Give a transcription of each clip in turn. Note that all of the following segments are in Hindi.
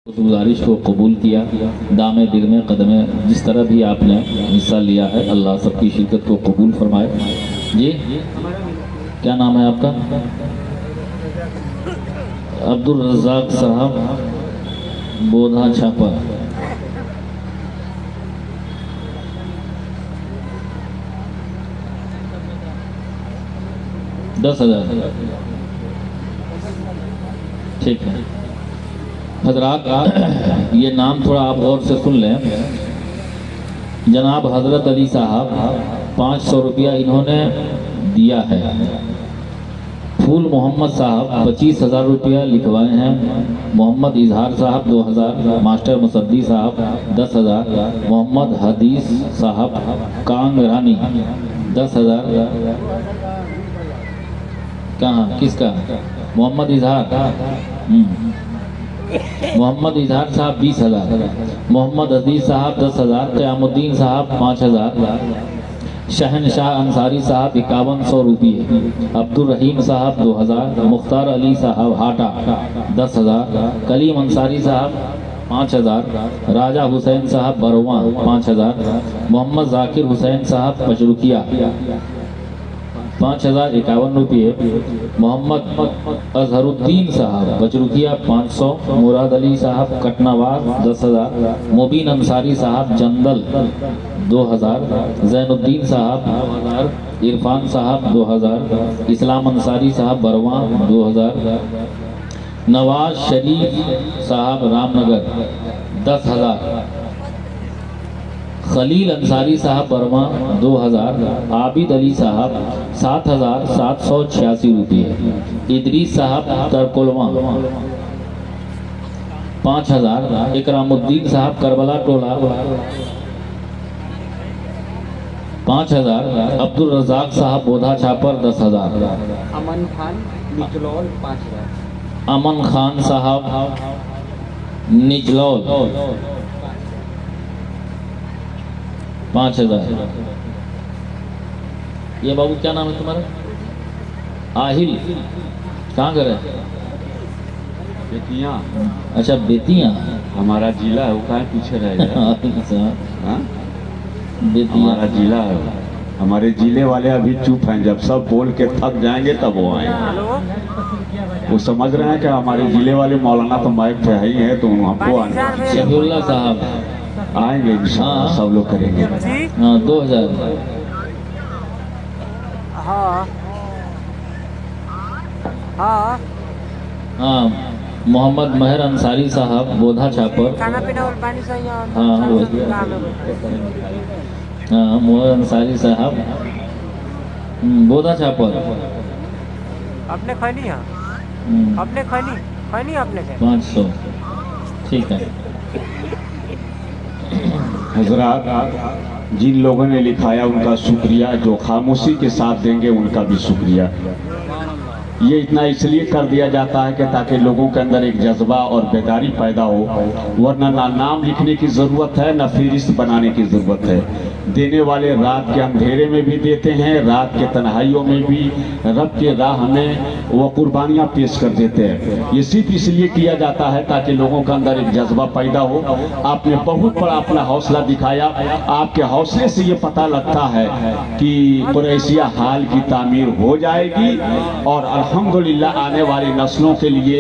गुजारिश को कबूल किया। दामे दिगमे कदमे जिस तरह भी आपने हिस्सा लिया है, अल्लाह सबकी शिरकत को कबूल फरमाए। जी क्या नाम है आपका? अब्दुल रज़ाक साहब, बोधा छापा। $10,000। ठीक है हजरात, ये नाम थोड़ा आप गौर से सुन लें। जनाब हज़रत अली साहब 500 रुपया इन्होंने दिया है। फूल मोहम्मद साहब 25,000 रुपया लिखवाए हैं। मोहम्मद इजहार साहब 2,000। मास्टर मुसद्दी साहब 10,000। मोहम्मद हदीस साहब कांगरानी 10,000। कहाँ किसका? मोहम्मद इजहार। मोहम्मद इजहार साहब 20,000। मोहम्मद अजीज साहब 10,000। क़यामुद्दीन साहब 5,000। शहनशाह अंसारी साहब 5100 रुपये। अब्दुल रहीम साहब 2,000। मुख्तार अली साहब हाटा 10,000। कलीम अंसारी साहब 5,000। राजा हुसैन साहब बरवा 5,000। मोहम्मद जाकिर हुसैन साहब पचरुकिया 5,051 रुपये। मोहम्मद अजहरुद्दीन साहब बचरुकिया 500। मुराद अली साहब कटनावास 10,000। मुबीन अंसारी साहब जंदल 2,000। जैनुद्दीन साहब 2,000। इरफान साहब 2,000। इस्लाम अंसारी साहब बरवा 2,000। नवाज शरीफ साहब रामनगर 10,000। खलील अंसारी साहब बर्मा 2,000। आबिद अली साहब 7,786 रुपये। इदरीस साहब तरकुलवा 5,000। इकरामुद्दीन साहब करबला टोला 5,000। अब्दुल रज़ाक साहब बोधा छापर 10,000। अमन खान निजलौल 5,000। अमन खान साहब निजलौल 5,000। ये बाबू क्या नाम है तुम्हारा? आहिल। कहाँ घर है? बेतिया। अच्छा बेतिया हमारा जिला है, वो कहाँ पीछे रहेगा? हाँ? बेतिया हमारा जिला है। हमारे जिले वाले अभी चुप हैं, जब सब बोल के थक जाएंगे तब वो आएंगे। वो समझ रहे हैं कि हमारे जिले वाले मौलाना तो माइक पे ही है, तो हमको आने शफीउल्लाह साहब आएंगे इंशाअल्लाह। हाँ। सब लोग करेंगे। हाँ 2,000। हाँ हाँ हाँ मोहम्मद महर अंसारी साहब बोधा छापर। खाना पीना और पानी सही है। हाँ वही। हाँ मोहम्मद अंसारी साहब बोधा छापर। आपने खैनी है? आपने खैनी आपने के 500। ठीक है हजरात, जिन लोगों ने लिखाया उनका शुक्रिया, जो खामोशी के साथ देंगे उनका भी शुक्रिया। ये इतना इसलिए कर दिया जाता है कि ताकि लोगों के अंदर एक जज्बा और बेदारी पैदा हो, वरना ना नाम लिखने की ज़रूरत है, ना फहरिस्त बनाने की ज़रूरत है। देने वाले रात के अंधेरे में भी देते हैं, रात के तन्हाइयों में भी रब के राह में वो कुर्बानियाँ पेश कर देते हैं। ये सिर्फ इसलिए किया जाता है ताकि लोगों के अंदर एक जज्बा पैदा हो। आपने बहुत बड़ा अपना हौसला दिखाया। आपके हौसले से ये पता लगता है कि कुरैशिया हाल की तामीर हो जाएगी और अल्हम्दुलिल्लाह आने वाली नस्लों के लिए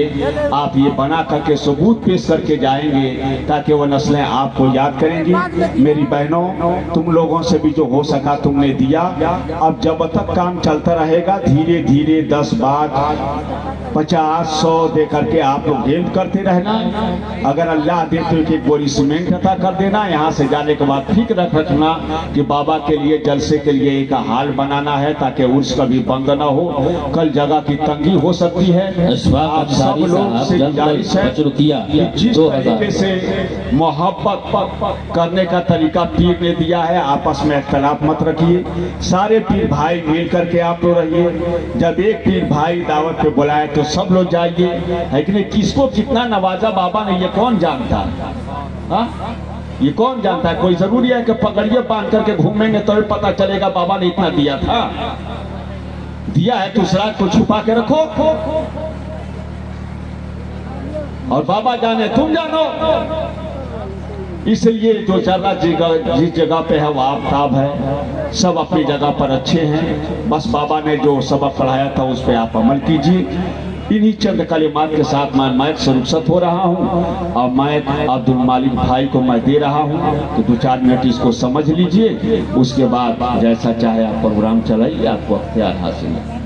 आप ये बना करके सबूत पेश करके जाएंगे, ताकि वो नस्लें आपको याद करेंगी। मेरी बहनों, तुम लोगों से भी जो हो सका तुमने दिया। अब जब तक काम चलता रहेगा, धीरे धीरे 10 बात 50 100 दे करके आप लोग हेल्प करते रहना। अगर अल्लाह दे तो एक बोरी सीमेंट अता कर देना। यहाँ से जाने के बाद फिक्र रखना कि बाबा के लिए जलसे के लिए एक हाल बनाना है, ताकि उर्स कभी बंद ना हो। कल जगह की तंगी हो सकती है। आप सब लोग से गुजारिश है कि जिस तरीके से मोहब्बत करने का तरीका पीर ने दिया है, आपस में इख्तलाफ मत रखिए। सारे पीर भाई मिल करके आप लोग रहिए। जब एक पीर भाई दावत पे बुलाए तो सब लोग जाइए, है कि नहीं? किसको कितना नवाजा बाबा ने, ये कौन जानता है? हाँ, ये कौन जानता है? कोई जरूरी है कि पगड़िए बांध करके घूमेंगे तो पता चलेगा बाबा ने इतना दिया था? दिया है तो उस रात को छुपा के रखो। और बाबा जाने तुम जानो। इसलिए जो जगह जिस जगह पे है वो आफ्ताब है, सब अपनी जगह पर अच्छे हैं। बस बाबा ने जो सबक पढ़ाया था उस पर आप अमल कीजिए। इन्हीं चंद कलिमात के साथ मैं माइक से रुखसत हो रहा हूँ और माइक अब्दुल मालिक भाई को मैं दे रहा हूँ तो 2-4 मिनट इसको समझ लीजिए। उसके बाद जैसा चाहे आप प्रोग्राम चलाइए, आपको अख्तियार हासिल है।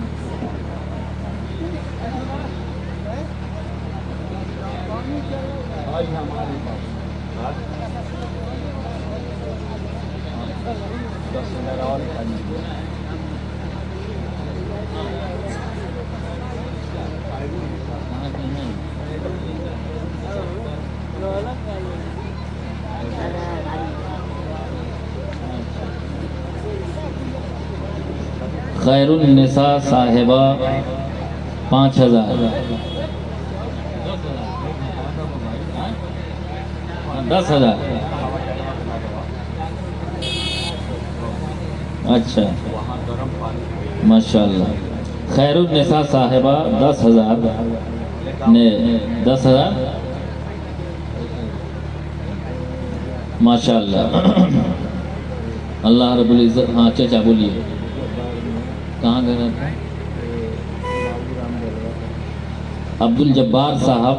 खैरुन्निसा साहिबा 5000, 10,000। अच्छा, माशाल्लाह। खैरुन्निसा साहिबा 10,000 ने 10,000, माशाल्लाह। अल्लाह रब्बुल इज्जत। हाँ चाचा बोलिए, कहाँ घर है? अब्दुल जब्बार साहब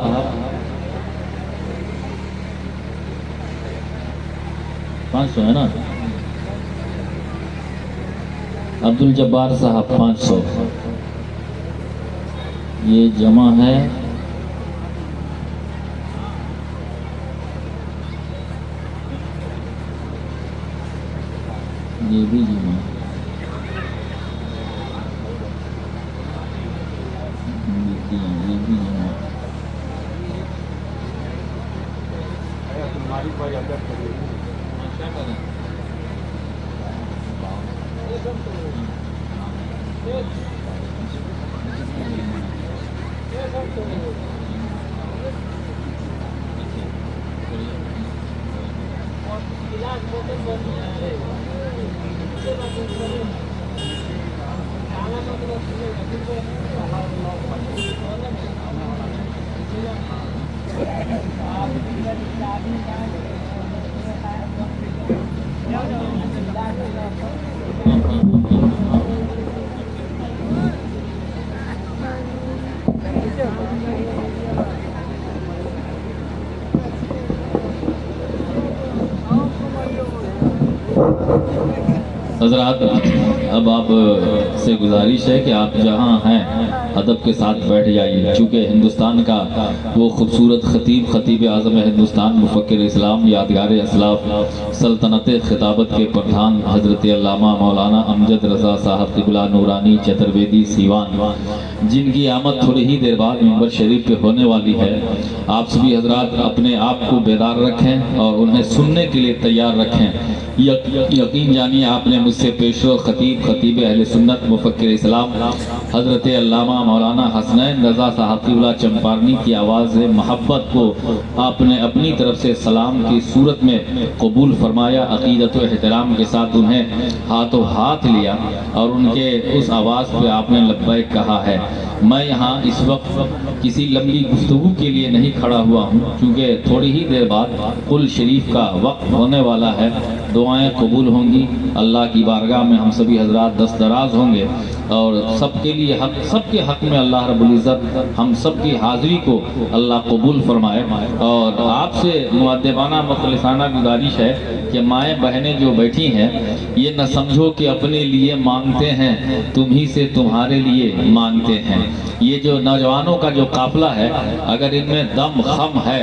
500 है ना? अब्दुल जब्बार साहब 500 ये जमा है। ये भी जमा, ये भी जमा। हजरात, अब आप से गुजारिश है कि आप जहाँ हैं अदब के साथ बैठ जाइए, चूँकि हिंदुस्तान का वो खूबसूरत खतीब आज़म हिंदुस्तान मुफक्किर इस्लाम यादगार असलाफ सल्तनत खिताबत के प्रधान हज़रत अल्लामा मौलाना अमजद रज़ा साहब क़िबला नूरानी चतुर्वेदी सीवान, जिनकी आमद थोड़ी ही देर बाद मिंबर शरीफ पे होने वाली है, आप सभी हजरात अपने आप को बेदार रखें और उन्हें सुनने के लिए तैयार रखें। यकीन जानिए आपने मुझसे पेशरो खतीब अहले सुन्नत मुफक्किर इस्लाम हज़रत अल्लामा मौलाना हसनैन रज़ा साहब क़िबला चंपारनी की आवाज़ मोहब्बत को आपने अपनी तरफ से सलाम की सूरत में कबूल फरमाया। अक़ीदत व एहतराम के साथ उन्हें हाथों हाथ लिया और उनके उस आवाज़ पे आपने लब्बैक कहा है। मैं यहाँ इस वक्त किसी लंबी गुफ्तगू के लिए नहीं खड़ा हुआ हूँ, क्योंकि थोड़ी ही देर बाद कुल शरीफ का वक्त होने वाला है। दुआएं कबूल होंगी, अल्लाह की बारगाह में हम सभी हजरात दस्तदराज होंगे और सबके लिए हक, सबके हक में अल्लाह रब्बुल इज़्ज़त हम सबकी हाज़िरी को अल्लाह कबूल फरमाए। और आपसे मुअद्दिबाना मुख़लिसाना गुजारिश है कि माएँ बहनें जो बैठी हैं, ये न समझो कि अपने लिए मांगते हैं, तुम ही से तुम्हारे लिए मांगते हैं। ये जो नौजवानों का जो काफ़िला है, अगर इनमें दम खम है,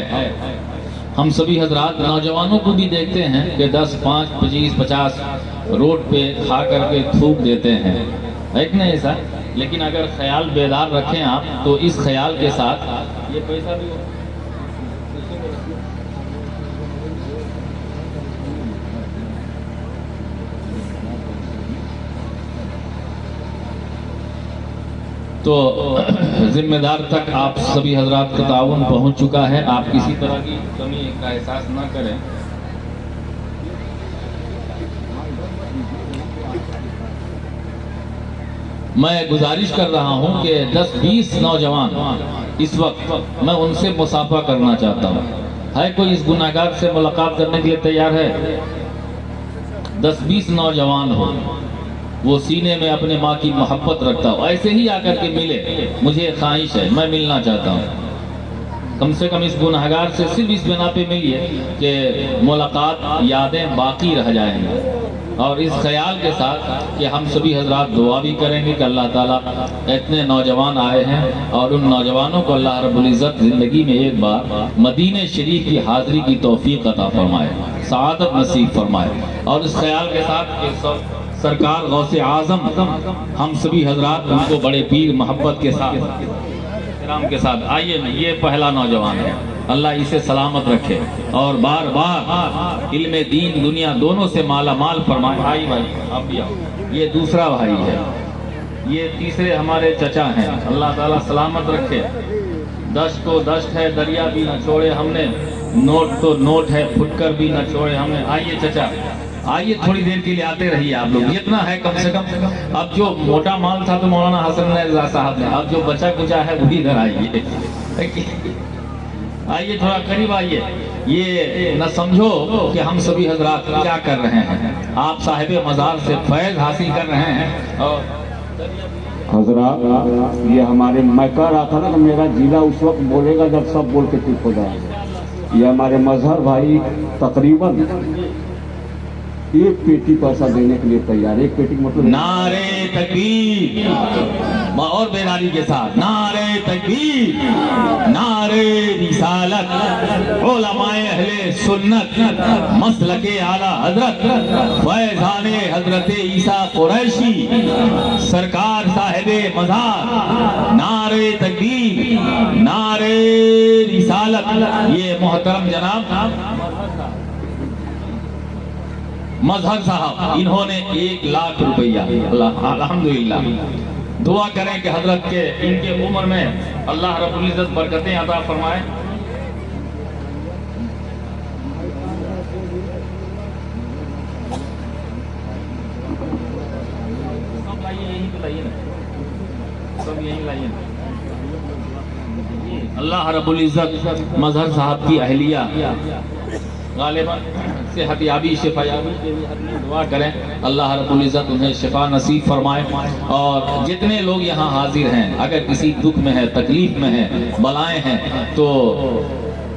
हम सभी हजरात नौजवानों को भी देखते हैं कि 10, 5, 25, 50 रोड पे खा करके थूक देते हैं, है कि नहीं ऐसा? लेकिन अगर ख्याल बेदार रखें आप, तो इस ख्याल के साथ ये पैसा भी तो जिम्मेदार तक आप सभी हजरात का ताउन पहुंच चुका है। आप किसी तरह की कमी का एहसास ना करें। मैं गुजारिश कर रहा हूं कि 10-20 नौजवान इस वक्त मैं उनसे मुसाफा करना चाहता हूं। है कोई इस गुनाहगार से मुलाकात करने के लिए तैयार है? 10-20 नौजवान हो, वो सीने में अपने माँ की मोहब्बत रखता हो, ऐसे ही आकर के मिले। मुझे ख्वाहिश है, मैं मिलना चाहता हूँ। कम से कम इस गुनाहगार से सिर्फ इस बिना पे मिलिए कि मुलाकात, यादें बाकी रह जाएंगी। और इस ख्याल के साथ कि हम सभी हजरात दुआ भी करेंगे कि अल्लाह ताला इतने नौजवान आए हैं और उन नौजवानों को अल्लाह रब्बुल इज़्ज़त ज़िंदगी में एक बार मदीने शरीफ की हाज़िरी की तौफीक अता फरमाए, सआदत नसीब फरमाए। और इस ख्याल के साथ कि सरकार गौसे आज़म हम सभी हजरात उनको बड़े पीर मोहब्बत के साथ के साथ आइए। ये पहला नौजवान है, अल्लाह इसे सलामत रखे और बार बार इल्मे दीन दुनिया दोनों से माला माल फरमाए। भाई आप भी आओ। ये दूसरा भाई है, ये तीसरे हमारे चचा हैं, अल्लाह ताला सलामत रखे। दश्त को दश्त है, दरिया भी न छोड़े हमने, नोट तो नोट है, फुटकर भी न छोड़े हमने। आइए चचा, आइए, थोड़ी देर के लिए आते रहिए आप लोग, इतना है कम से कम। अब जो मोटा माल था तो मौलाना हसन रज़ा साहब ने, अब जो बचा कुचा है वही इधर आइए। आइए थोड़ा करीब आइए। ये न समझो कि हम सभी हजरात क्या कर रहे हैं, आप साहिब मज़ार से फैज़ हासिल कर रहे हैं। और हजरात ये हमारे, मैं कह रहा था ना कि मेरा जिला उस वक्त बोलेगा जब सब बोल के चुप हो जाएगा। ये हमारे मजहर भाई तकरीबन एक पेटी पैसा देने के लिए तैयार। एक पेटी मतलब नारे तकबीर और बेदारी के साथ नारे तकबीर, नारे रिसालत, उलमाए अहले सुन्नत, मसलके आला हजरत फैज़ाने हजरत ईसा कुरैशी सरकार साहिबे मज़ार, नारे तकबीर, नारे रिसालत। ये मोहतरम जनाब मजहर साहब, इन्होंने 1 लाख रुपया, अल्हम्दुलिल्लाह। दुआ करें कि हजरत के इनके उम्र में अल्लाह रब्बुल इज़्ज़त बरकतें अता फरमाए। सब लाइए, यहीं पे लाइए ना, सब यहीं लाइए ना। अल्लाह रब्बुल इज़्ज़त मजहर साहब की अहलिया गालिबन सेहतयाबी शिफायाबी के लिए दुआ करें, अल्लाह रब्बुल इज़्ज़त उन्हें शिफा नसीब फरमाए। और जितने लोग यहाँ हाजिर हैं, अगर किसी दुख में है, तकलीफ में है, बलाएं हैं, तो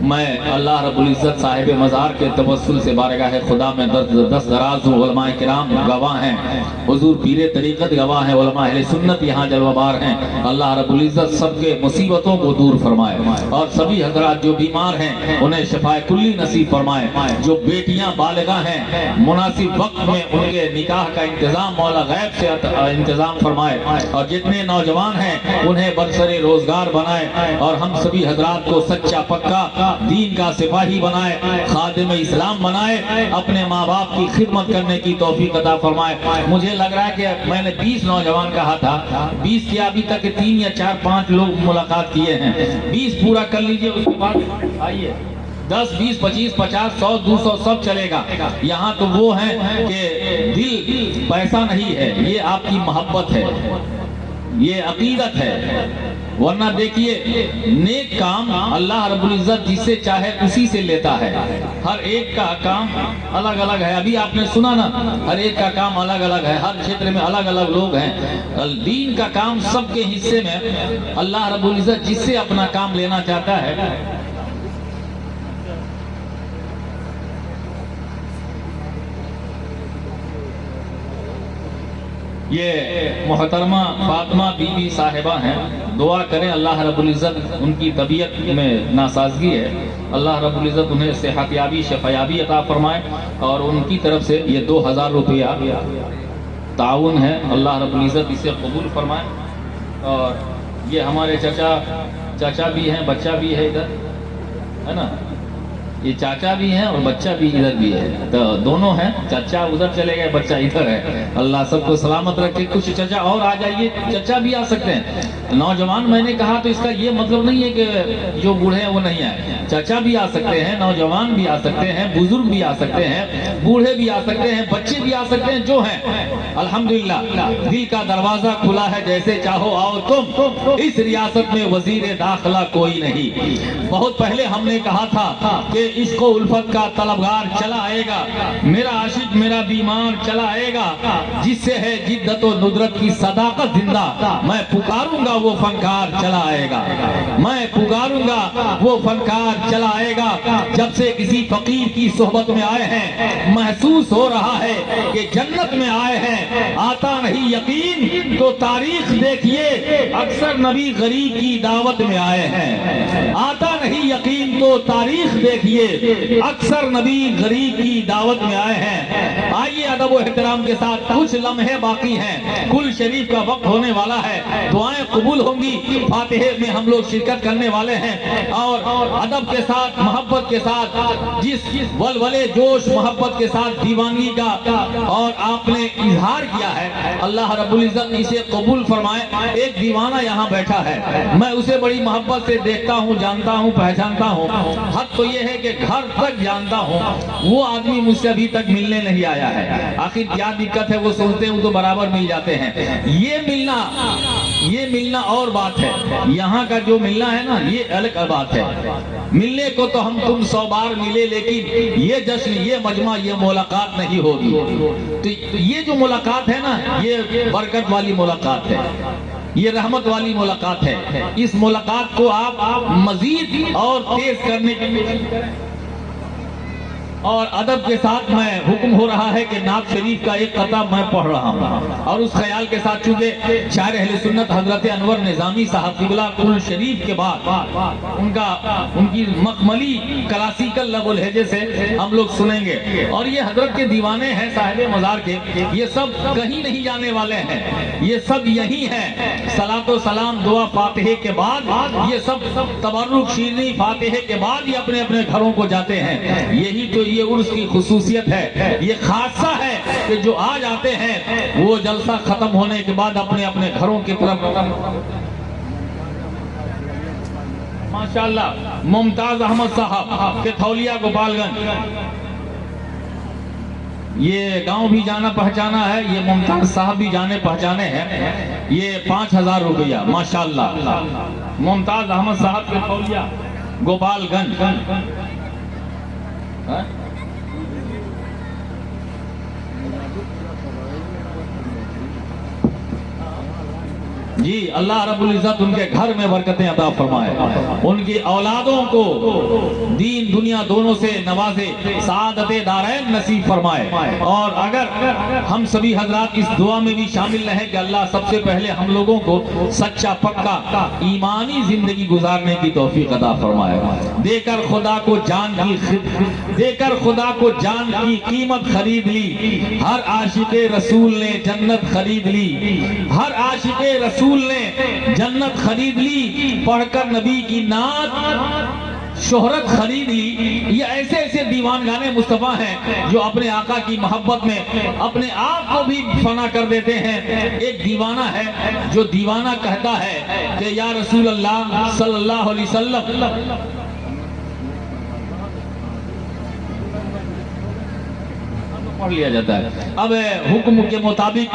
मैं अल्लाह रब्बुल इज़्ज़त साहिब मज़ार के तवस्सुल से बारगाह खुदा में दस दराज हूँ। उलमाए किराम गवाह हैं, हुज़ूर पीरे तरीक़त गवाह हैं, उलमा अहले सुन्नत यहाँ जलवाबार हैं। अल्लाह रब्बुल इज़्ज़त सबके मुसीबतों को दूर फरमाए और सभी हज़रात जो बीमार हैं उन्हें शिफाए कुल्ली नसीब फरमाए। जो बेटियाँ बालिगा हैं, मुनासिब वक्त में उनके निकाह का इंतज़ाम मौला गैब से इंतज़ाम फरमाए। और जितने नौजवान हैं उन्हें बरसरे रोज़गार बनाए और हम सभी हज़रात को सच्चा पक्का दीन का सिपाही बनाए, खादिम इस्लाम बनाए, अपने माँ बाप की खिदमत करने की तौफीक अता फरमाए। मुझे लग रहा है कि मैंने 20 नौजवान कहा था, 20 के अभी तक 3 या 4-5 लोग मुलाकात किए हैं। 20 पूरा कर लीजिए, उसके बाद आइए 10, 20, 25, 50, 100, 200 सब चलेगा। यहाँ तो वो है कि दिल पैसा नहीं है, ये आपकी मोहब्बत है, ये अकीदत है। वरना देखिए, नेक काम अल्लाह रब्बुल इज़्ज़त जिससे चाहे उसी से लेता है। हर एक का काम अलग अलग है। अभी आपने सुना ना, हर एक का काम अलग अलग है, हर क्षेत्र में अलग अलग लोग हैं। दीन का काम सबके हिस्से में अल्लाह रब्बुल इज़्ज़त जिससे अपना काम लेना चाहता है। ये मोहतरमा फातिमा बीबी साहिबा हैं, दुआ करें अल्लाह रब्बुल इज़्ज़त, उनकी तबीयत में नासाजगी है, अल्लाह रब्बुल इज़्ज़त उन्हें सेहतयाबी शफायाबी अता फरमाए। और उनकी तरफ से ये 2000 रुपया ताउन है, अल्लाह रब्बुल इज़्ज़त इसे कबूल फरमाए। और ये हमारे चाचा भी हैं, बच्चा भी है इधर, है ना, ये चाचा भी हैं और बच्चा भी इधर भी है, तो दोनों हैं, चाचा उधर चले गए, बच्चा इधर है। अल्लाह सबको सलामत रखे। कुछ चाचा और आ जाइए, चाचा भी आ सकते हैं। नौजवान मैंने कहा तो इसका ये मतलब नहीं है कि जो बूढ़े हैं वो नहीं आए, चाचा भी आ सकते हैं, नौजवान भी आ सकते हैं, बुजुर्ग भी आ सकते हैं, बूढ़े भी आ सकते हैं, बच्चे भी आ सकते हैं, जो हैं। अल्हम्दुलिल्लाह दिल का दरवाजा खुला है, जैसे चाहो आओ तुम। इस रियासत में वजीर दाखिला कोई नहीं। बहुत पहले हमने कहा था कि इसको उल्फत का तलबगार चला आएगा, मेरा आशिक मेरा बीमार चला आएगा, जिससे है जिद्दत और नुदरत की सदाकत जिंदा। मैं पुकारूंगा वो फनकार चला आएगा, मैं पुकारूंगा वो फनकार चला आएगा। जब से किसी फकीर की सोहबत में आए हैं, महसूस हो रहा है कि जन्नत में आए हैं। आता नहीं यकीन तो तारीख देखिए, अक्सर नबी गरीब की दावत में आए हैं। आता नहीं यकीन तो तारीख देखिए, अक्सर नबी गरीब की दावत में आए हैं। आइए अदब व एहतराम के साथ, कुछ लम्हे बाकी हैं, कुल शरीफ का वक्त होने वाला है, दुआएं कबूल होंगी। फातिहे में हम लोग शिरकत करने वाले हैं और अदब के साथ, मोहब्बत के साथ, जिस वलवले जोश मोहब्बत के साथ दीवानगी का और आपने इजहार किया है, अल्लाह रब्बुल इज्जत इसे कबूल फरमाए। एक दीवाना यहाँ बैठा है, मैं उसे बड़ी मोहब्बत से देखता हूँ, जानता हूँ, पहचानता हूँ। हद तो ये है कि घर तक जानता हूँ, वो आदमी मुझसे अभी तक मिलने नहीं आया है। आखिर क्या दिक्कत है, वो सोचते हैं वो तो बराबर मिल जाते हैं। ये मिलना और बात है, यहाँ का जो मिलना है ना, ये अलग बात है। मिलने को तो हम तुम 100 बार मिले, लेकिन ये जश्न, ये मजमा, ये मुलाकात नहीं होगी। तो ये जो मुलाकात है ना, ये बरकत वाली मुलाकात है, ये रहमत वाली मुलाकात है। इस मुलाकात को आप मजीद और तेज करने की कोशिश करें। और अदब के साथ मैं हुक्म हो रहा है कि नात शरीफ का एक कता मैं पढ़ रहा हूँ, और उस ख्याल के साथ चूंकि शायर अहले सुन्नत हजरत अनवर निजामी साहब किबला कुल शरीफ के बाद उनकी मखमली क्लासिकल लबुल लहजे से हम लोग सुनेंगे। और ये हजरत के दीवाने हैं, साहिब मजार के, ये सब कहीं नहीं जाने वाले हैं, ये सब यही हैं। सलातो सलाम दुआ फातिहे के बाद ये सब तबर्रुक शीरनी फातिहे के बाद ये अपने अपने घरों को जाते हैं। यही तो ये उर्स की खुसूसियत है, ये खासा है कि जो आ जाते हैं वो जलसा खत्म होने के बाद अपने अपने घरों की तरफ। माशाअल्लाह मुमताज अहमद साहब के थौलिया गोपालगंज, ये गांव भी जाना पहचाना है, ये मुमताज साहब भी जाने पहचाने हैं। ये 5000 रुपया माशाअल्लाह मुमताज अहमद साहब के थौलिया गोपालगंज। जी अल्लाह रब्बुल इज्जत उनके घर में बरकतें अता फरमाए, उनकी औलादों को दीन दुनिया दोनों से नवाजे, सादते दारैन नसीब फरमाए। और अगर हम सभी हजरात इस दुआ में भी शामिल रहे कि अल्लाह सबसे पहले हम लोगों को सच्चा पक्का ईमानी जिंदगी गुजारने की तौफीक अता फरमाए। देकर खुदा को जान की कीमत खरीद ली, हर आशिके रसूल ने जन्नत खरीद ली, हर आशिके रसूल ने जन्नत खरीद ली, पढ़कर नबी की नात शोहरत खरीद ली। ये ऐसे ऐसे दीवान गाने मुस्तफा हैं जो अपने आका की मोहब्बत में अपने आप को भी फना कर देते हैं। एक दीवाना है जो दीवाना कहता है कि या रसूल अल्लाह सल्लल्लाहु अलैहि वसल्लम, पढ़ लिया जाता है। अब हुक्म के मुताबिक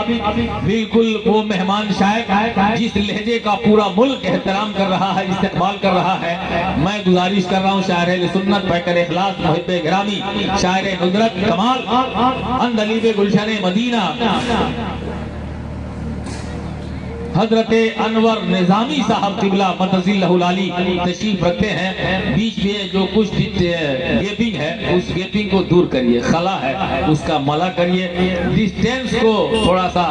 बिल्कुल वो मेहमान शायर जिस लहजे का पूरा मुल्क एहतराम कर रहा है, इस्तेमाल कर रहा है, मैं गुजारिश कर रहा हूँ शायर अहले सुन्नत पैकर इखलास मुहिब्बे गिरामी शायर नुदरत कमाल अंदलीबे गुलशन मदीना हजरत अनवर निजामी साहब किबला मदजिल्लहुल आली तशरीफ रखते हैं। बीच में जो कुछ गैपिंग है उस गैपिंग को दूर करिए, खला है उसका मला करिए, डिस्टेंस को थोड़ा सा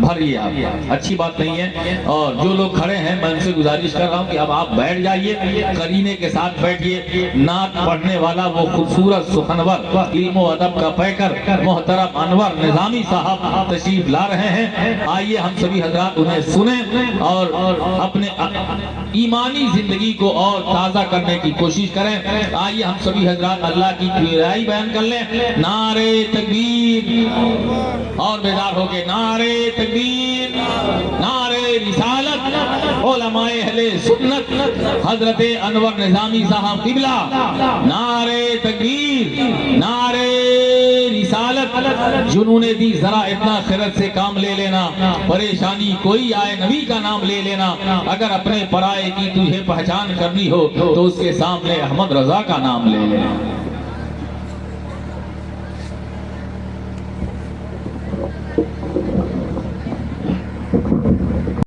भरिए, आप अच्छी बात नहीं है। और जो लोग खड़े हैं मैं उनसे गुजारिश कर रहा हूँ कि अब आप बैठ जाइए, करीने के साथ बैठिए। नात पढ़ने वाला वो खूबसूरत सुखनवर इल्म व अदब का पैकर मोहतरम अनवर निजामी साहब तशरीफ ला रहे हैं। आइए हम सभी हजरात उन्हें सुने और अपने ईमानी जिंदगी को और ताज़ा करने की कोशिश करें। आइए हम सभी हजरात अल्लाह की प्यारी बयान कर लें। नारे तकबीर और बेदार हो गए। नारे तकबीर, नारे रिसालत, उलमाए अहले सुन्नत हजरत अनवर निजामी साहब किबला। नारे तकबीर, नारे रिसालत। जुनूने दी जरा इतना खिरत से काम ले लेना, परेशानी कोई आए नबी का नाम ले लेना। अगर अपने पराए की तुझे पहचान करनी हो तो उसके सामने अहमद रजा का नाम ले लेना।